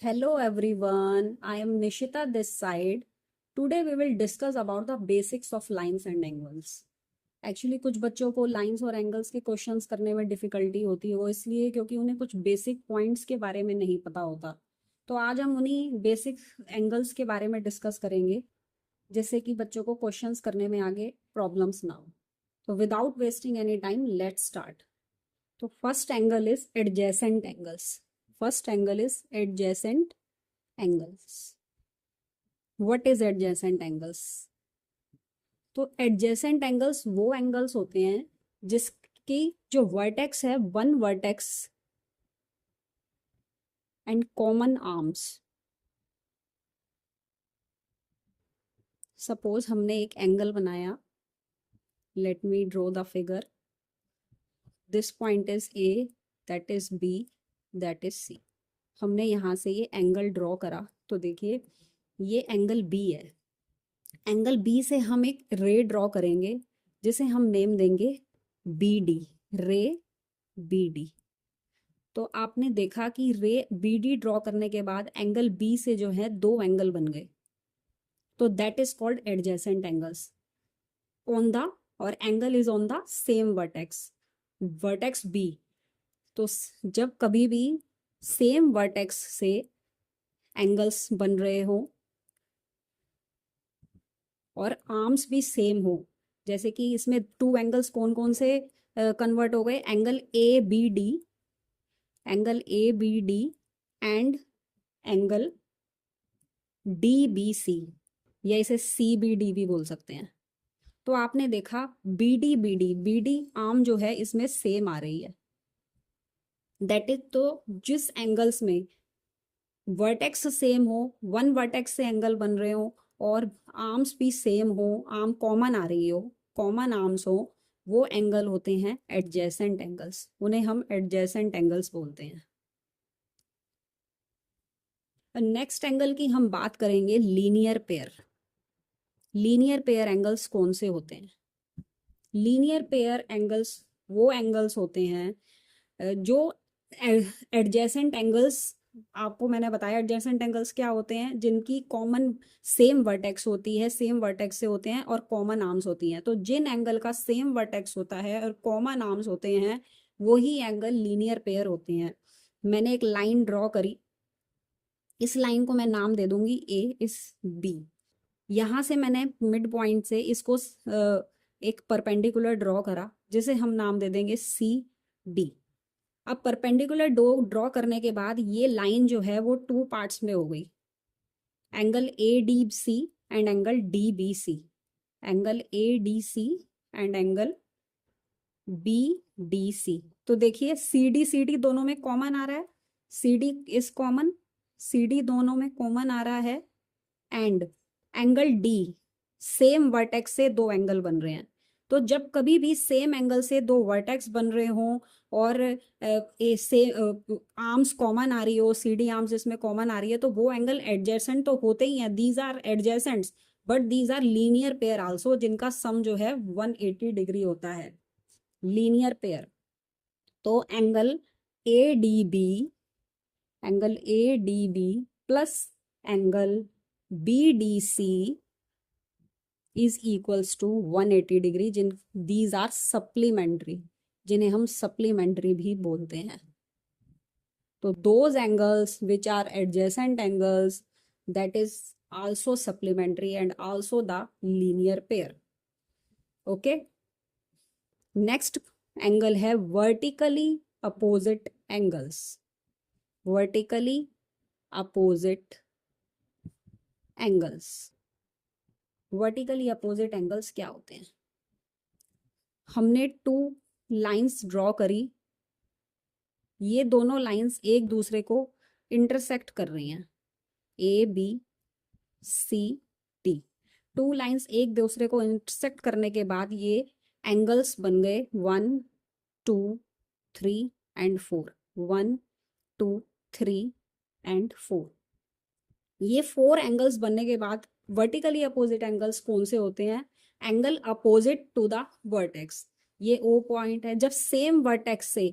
Hello everyone, I am Nishita this side. Today we will discuss about the basics of lines and angles. Actually कुछ बच्चों को lines और angles के questions करने में difficulty होती है, वो इसलिए क्योंकि उन्हें कुछ बेसिक पॉइंट्स के बारे में नहीं पता होता। तो आज हम उन्हीं बेसिक एंगल्स के बारे में डिस्कस करेंगे, जिससे कि बच्चों को क्वेश्चंस करने में आगे प्रॉब्लम्स ना हो। तो without wasting any time let's start. तो first angle is adjacent angles. First angle is adjacent angles. What is adjacent angles? तो एडजेसेंट एंगल्स वो एंगल्स होते हैं जिसकी जो वर्टेक्स है, one vertex and common arms. Suppose हमने एक एंगल बनाया, let me draw the figure. This point is A, that is B, that is C. हमने यहाँ से ये एंगल ड्रॉ करा, तो देखिए ये एंगल बी है। एंगल बी से हम एक रे ड्रॉ करेंगे जिसे हम नेम देंगे बी डी, रे बी डी। तो आपने देखा कि रे बी डी ड्रॉ करने के बाद एंगल बी से जो है दो एंगल बन गए, तो that is called adjacent angles on the, और angle is on the same vertex, vertex B. तो जब कभी भी सेम वर्टेक्स से एंगल्स बन रहे हो और आर्म्स भी सेम हो, जैसे कि इसमें टू एंगल्स कौन कौन से कन्वर्ट हो गए, angle A B D, angle A B D and angle D B C, या इसे सी बी डी भी बोल सकते हैं। तो आपने देखा B D B D arm जो है इसमें सेम आ रही है, दैट इज, तो जिस एंगल्स में वर्टेक्स सेम हो, वन वर्टेक्स से एंगल बन रहे हो और आर्म्स भी सेम हो, आर्म कॉमन आ रही हो, कॉमन आर्म्स हो, वो एंगल होते हैं एडजेसेंट एंगल्स। उन्हें हम एडजेसेंट एंगल्स बोलते हैं। नेक्स्ट एंगल की हम बात करेंगे linear pair. Linear pair angles कौन से होते हैं? लीनियर पेयर एंगल्स वो एंगल्स होते हैं जो एडजेसेंट एंगल्स, आपको मैंने बताया एडजेसेंट एंगल्स क्या होते हैं, जिनकी कॉमन सेम वर्टेक्स होती है, सेम वर्टेक्स से होते हैं और कॉमन आर्म्स होती हैं। तो जिन एंगल का सेम वर्टेक्स होता है और कॉमन आर्म्स होते हैं, वही एंगल लीनियर पेयर होते हैं। मैंने एक लाइन ड्रॉ करी, इस लाइन को मैं नाम दे दूंगी ए, इस बी। यहाँ से मैंने मिड पॉइंट से इसको एक परपेंडिकुलर ड्रॉ करा जिसे हम नाम दे देंगे सी डी। अब परपेंडिकुलर ड्रॉ करने के बाद ये लाइन जो है वो टू पार्ट्स में हो गई, angle A D C and angle D B C, angle A D C and angle B D C. तो देखिए सी डी दोनों में कॉमन आ रहा है, C D is common, C D दोनों में कॉमन आ रहा है, and angle D, same vertex से दो एंगल बन रहे हैं। तो जब कभी भी सेम एंगल से दो वर्टेक्स बन रहे हों और आर्म्स कॉमन आ रही हो, सी डी आर्म्स इसमें कॉमन आ रही है, तो वो एंगल एडजेसेंट तो होते ही हैं, these are adjacents, but these are linear pair also, जिनका सम जो है 180 डिग्री होता है, लीनियर पेयर। तो angle A D B, angle A D B plus angle B D C is equals to 180 degree, these are supplementary, जिन्हें हम supplementary भी बोलते हैं। तो those angles which are adjacent angles, that is also supplementary and also the linear pair. Okay, next angle है vertically opposite angles. Vertically opposite angles, vertically opposite angles क्या होते हैं? हमने टू लाइंस ड्रॉ करी, ये दोनों लाइंस एक दूसरे को इंटरसेक्ट कर रही हैं, A B C D. Two lines एक दूसरे को इंटरसेक्ट करने के बाद ये एंगल्स बन गए 1 2 3 एंड 4, 1 2 3 एंड 4। ये 4 एंगल्स बनने के बाद वर्टिकली अपोजिट एंगल्स कौन से होते हैं? Angle opposite to the vertex. ये ओ पॉइंट है, जब सेम वर्टेक्स से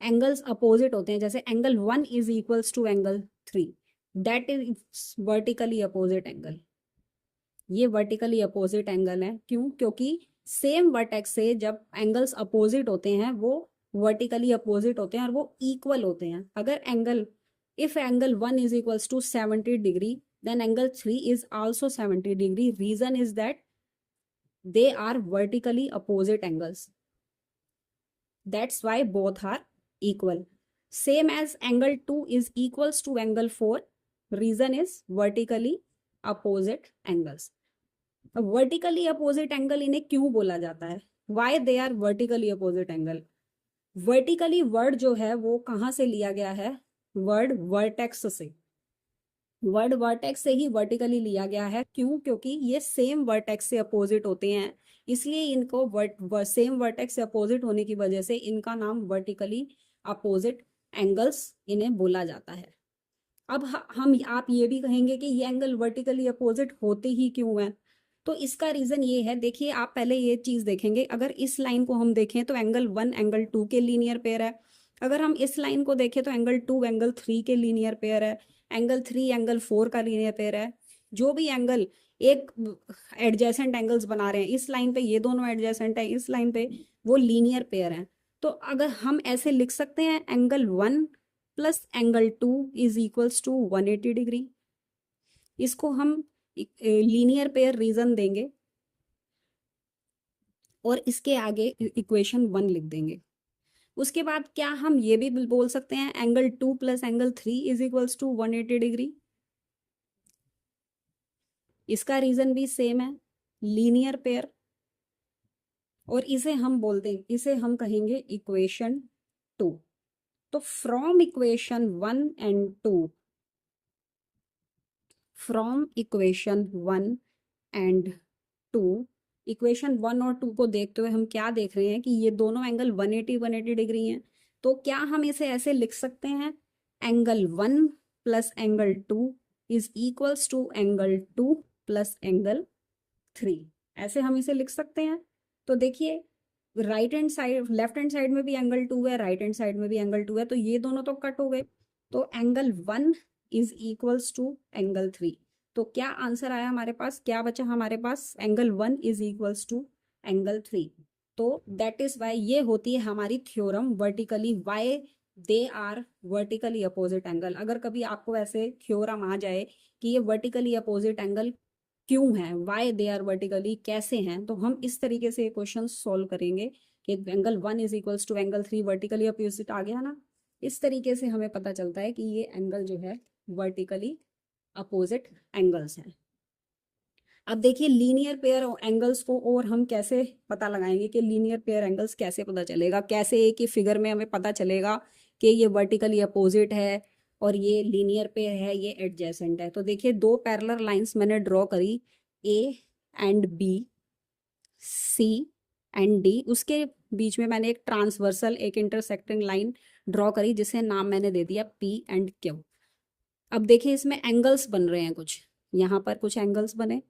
एंगल्स अपोजिट होते हैं, जैसे angle 1 is equals to angle 3, that is vertically opposite angle. ये वर्टिकली अपोजिट एंगल है, क्यों? क्योंकि सेम वर्टेक्स से जब एंगल्स अपोजिट होते हैं वो वर्टिकली अपोजिट होते हैं और वो इक्वल होते हैं। अगर angle, if angle 1 is equals to 70 degree, then angle 3 is also 70 degree. Reason is that they are vertically opposite angles. That's why both are equal. Same as angle 2 is equals to angle 4. Reason is vertically opposite angles. Vertically opposite angle इन्हें क्यों बोला जाता है? Why they are vertically opposite angle? Vertically word जो है वो कहाँ से लिया गया है? Word vertex से। वर्ड वर्टेक्स से ही वर्टिकली लिया गया है, क्यों? क्योंकि ये सेम वर्टेक्स से अपोजिट होते हैं, इसलिए इनको सेम वर्टेक्स से अपोजिट होने की वजह से इनका नाम वर्टिकली अपोजिट एंगल्स इन्हें बोला जाता है। अब हम आप ये भी कहेंगे कि ये एंगल वर्टिकली अपोजिट होते ही क्यों हैं? तो इसका रीजन ये है, देखिए आप पहले ये चीज देखेंगे, अगर इस लाइन को हम देखें तो एंगल 1 एंगल 2 के लीनियर पेयर है। अगर हम इस लाइन को देखें तो एंगल 2 एंगल 3 के लीनियर पेयर है। एंगल 3 एंगल 4 का लीनियर पेयर है। जो भी एंगल एक एडजेसेंट एंगल्स बना रहे हैं, इस लाइन पे ये दोनों एडजेसेंट है, इस लाइन पे वो लीनियर पेयर है। तो अगर हम ऐसे लिख सकते हैं, angle 1 plus angle 2 is equals to 180 degree. इसको हम लीनियर पेयर रीजन देंगे और इसके आगे इक्वेशन 1 लिख देंगे। उसके बाद क्या हम ये भी बोल सकते हैं, angle 2 plus angle 3 is equals to 180 degree. इसका रीजन भी सेम है, लीनियर पेयर। और इसे हम बोलते हैं, इसे हम कहेंगे इक्वेशन 2। तो from equation 1 and 2, from equation 1 and 2, equation 1 और 2 को देखते हुए हम क्या देख रहे हैं कि ये दोनों एंगल 180 डिग्री हैं। तो क्या हम इसे ऐसे लिख सकते हैं, angle 1 plus angle 2 is equals to angle 2 plus angle 3। ऐसे हम इसे लिख सकते हैं। तो देखिए, right hand side, left hand side में भी एंगल 2 है, राइट हैंड साइड में भी एंगल 2 है, तो ये दोनों तो कट हो गए। तो angle 1 is equals to angle 3। तो क्या आंसर आया हमारे पास, क्या बचा हमारे पास, angle 1 is equals to angle 3। तो दैट इज वाई ये होती है हमारी theorem vertically, why they are vertically opposite angle. अगर कभी आपको ऐसे थ्योरम आ जाए कि ये वर्टिकली अपोजिट एंगल क्यों है, वाई दे आर वर्टिकली, कैसे हैं, तो हम इस तरीके से क्वेश्चन सॉल्व करेंगे कि angle 1 is equals to angle 3 vertically opposite आ गया ना। इस तरीके से हमें पता चलता है कि ये एंगल जो है वर्टिकली अपोजिट एंगल्स हैं। अब देखिए लीनियर पेयर एंगल्स को और हम कैसे पता लगाएंगे कि लीनियर पेयर एंगल्स कैसे पता चलेगा, कैसे एक ही फिगर में हमें पता चलेगा कि ये वर्टिकली अपोजिट है और ये लीनियर पेयर है, ये एडजेसेंट है। तो देखिए, दो पैरेलल लाइंस मैंने ड्रॉ करी, A and B, C and D, उसके बीच में मैंने एक ट्रांसवर्सल, एक इंटरसेक्टिंग लाइन ड्रॉ करी जिसे नाम मैंने दे दिया पी एंड क्यू। अब देखिए, इसमें एंगल्स बन रहे हैं कुछ, यहाँ पर कुछ एंगल्स बने,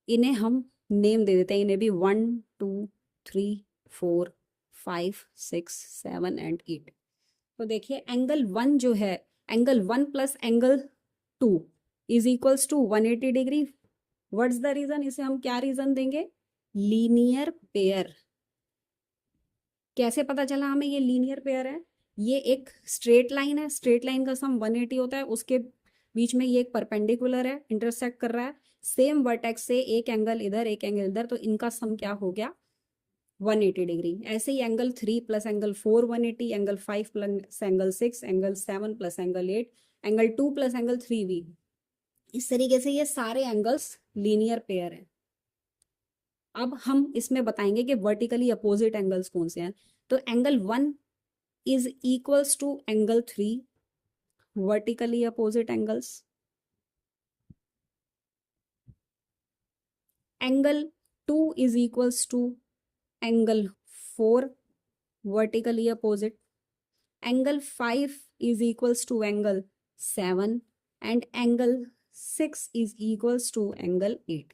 इन्हें हम नेम दे देते हैं, इन्हें भी 1 2 3 4 5 6 7 एंड 8। तो देखिए, एंगल 1 जो है, angle 1 plus angle 2 is equals to 180 degree. What's the reason, इसे हम क्या रीजन देंगे, लीनियर पेयर। कैसे पता चला हमें ये लीनियर पेयर है, ये एक स्ट्रेट लाइन है, स्ट्रेट लाइन का सम 180 होता है, उसके बीच में ये एक परपेंडिकुलर है, इंटरसेक्ट कर रहा है सेम वर्टेक्स से, एक एंगल इधर एक एंगल इधर, तो इनका सम क्या हो गया, 180 डिग्री। ऐसे ही angle 3 plus angle 4 180, angle 5 plus angle 6, angle 7 plus angle 8, angle 2 plus angle 3 भी। इस तरीके से ये सारे एंगल्स लीनियर पेयर हैं। अब हम इसमें बताएंगे कि वर्टिकली अपोजिट एंगल्स कौन से हैं। तो angle 1 is equals to angle 3 vertically opposite angles. Angle 2 is equals to angle 4 vertically opposite. Angle 5 is equals to angle 7 and angle 6 is equals to angle 8.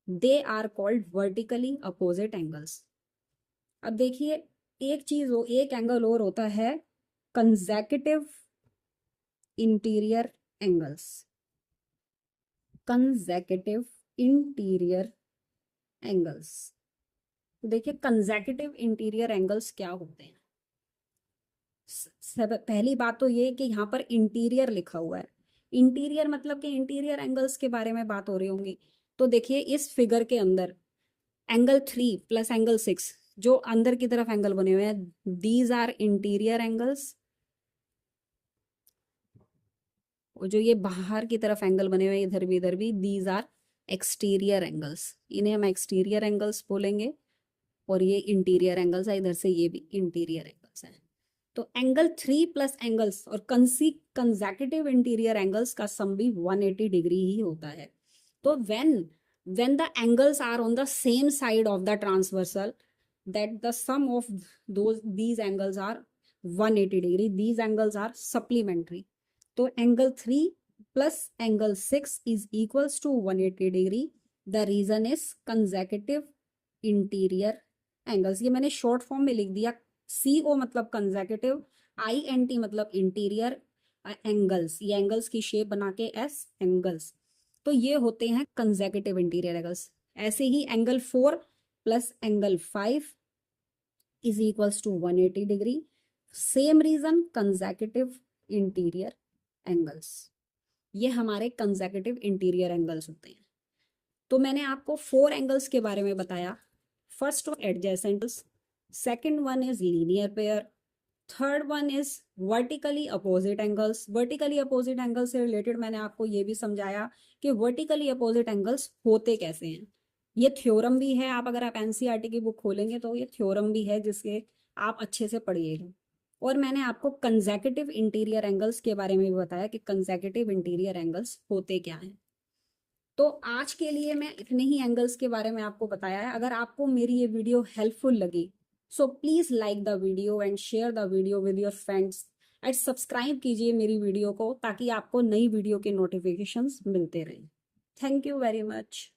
They are called vertically opposite angles. अब देखिए, एक चीज हो, एक angle और होता है consecutive interior angles. Consecutive interior angles. देखिए कंसेक्यूटिव इंटीरियर एंगल्स क्या होते हैं। पहली बात तो ये कि यहाँ पर इंटीरियर लिखा हुआ है। इंटीरियर मतलब कि इंटीरियर एंगल्स के बारे में बात हो रही होंगी। तो देखिए इस फिगर के अंदर एंगल 3 प्लस एंगल 6 जो अंदर की तरफ एंगल बने हुए हैं, दीज आर इंटीरियर एंगल्स। और जो ये बाहर की तरफ एंगल बने हुए हैं इधर भी दीज आर एक्सटीरियर एंगल्स। इन्हें हम एक्सटीरियर एंगल्स बोलेंगे। और ये इंटीरियर एंगल्स है, इधर से ये भी इंटीरियर एंगल्स है। तो एंगल 3 प्लस एंगल्स और कंसेक्यूटिव इंटीरियर एंगल्स का सम भी 180 डिग्री ही होता है। तो when the angles are on the same side of the transversal, that the sum of these angles are 180 degree. These angles are supplementary. तो angle 3 plus angle 6 is equals to 180 degree. The reason is consecutive interior angles. ये मैंने short form में लिख दिया। CO मतलब consecutive, INT मतलब interior angles. ये angles की शेप बना के S एंगल्स। तो ये होते हैं कंसेक्यूटिव इंटीरियर एंगल्स। ऐसे ही angle 4 plus angle 5 is equals to 180 degree. Same reason, consecutive interior angles. ये हमारे कंसेक्यूटिव इंटीरियर एंगल्स होते हैं। तो मैंने आपको 4 एंगल्स के बारे में बताया। First one adjacent, second one is linear pair, third one is vertically opposite angles. Vertically opposite angle से रिलेटेड मैंने आपको ये भी समझाया कि वर्टिकली अपोजिट एंगल्स होते कैसे हैं। ये थ्योरम भी है, आप अगर आप एनसीईआरटी की बुक खोलेंगे तो ये थ्योरम भी है जिसके आप अच्छे से पढ़िएगा। और मैंने आपको कंसेक्यूटिव इंटीरियर एंगल्स के बारे में भी बताया कि कंसेक्यूटिव इंटीरियर एंगल्स होते क्या हैं। तो आज के लिए मैं इतने ही एंगल्स के बारे में आपको बताया है। अगर आपको मेरी ये वीडियो हेल्पफुल लगी so please like the video and share the video with your friends and subscribe कीजिए मेरी वीडियो को ताकि आपको नई वीडियो के नोटिफिकेशंस मिलते रहें। Thank you very much.